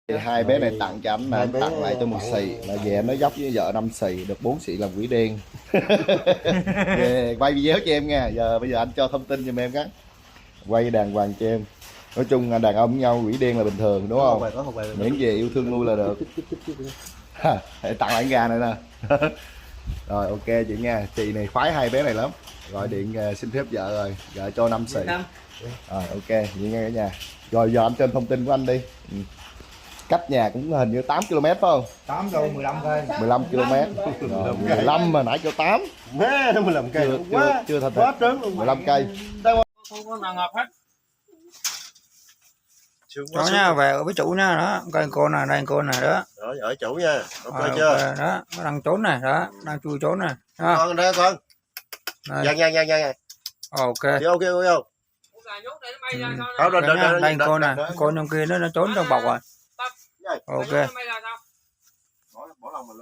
Thì hai bé này tặng cho anh mà anh tặng lại cho một xì mà về nó dốc với vợ 5 xì được 4 xì làm quỷ đen. Quay video cho em nha. Bây giờ anh cho thông tin giùm em cái quay đàng hoàng cho em. Nói chung đàn ông với nhau quỷ đen là bình thường đúng không? Miễn về yêu thương nuôi là được. Tặng lại gà này nè. Rồi ok chị nha, chị này khoái hai bé này lắm. Gọi điện xin phép vợ rồi, vợ cho 5 xì. Rồi ok vậy nghe cả nhà. Rồi giờ anh trên thông tin của anh đi. Cách nhà cũng hình như 8 km phải không? 8 đâu 15 cây. 15 km. Rồi, 15 mà nãy cho 8. Má 15 cây Chưa thành quá trớn luôn. 15 cây. Không có nào ngập hết. Đó nha, về ở với chủ nha, đó coi cô này, đây cô này đó. Rồi ở chủ nha, ok Rồi, chưa? okay, đó nó đang trốn này, đó đang chui trốn này. Đó. Con đây con. Dạ. Ok. Chị ok không? Không, đây cô này, cô trong kia nó trốn trong bọc rồi. Ok. Bỏ lòng mà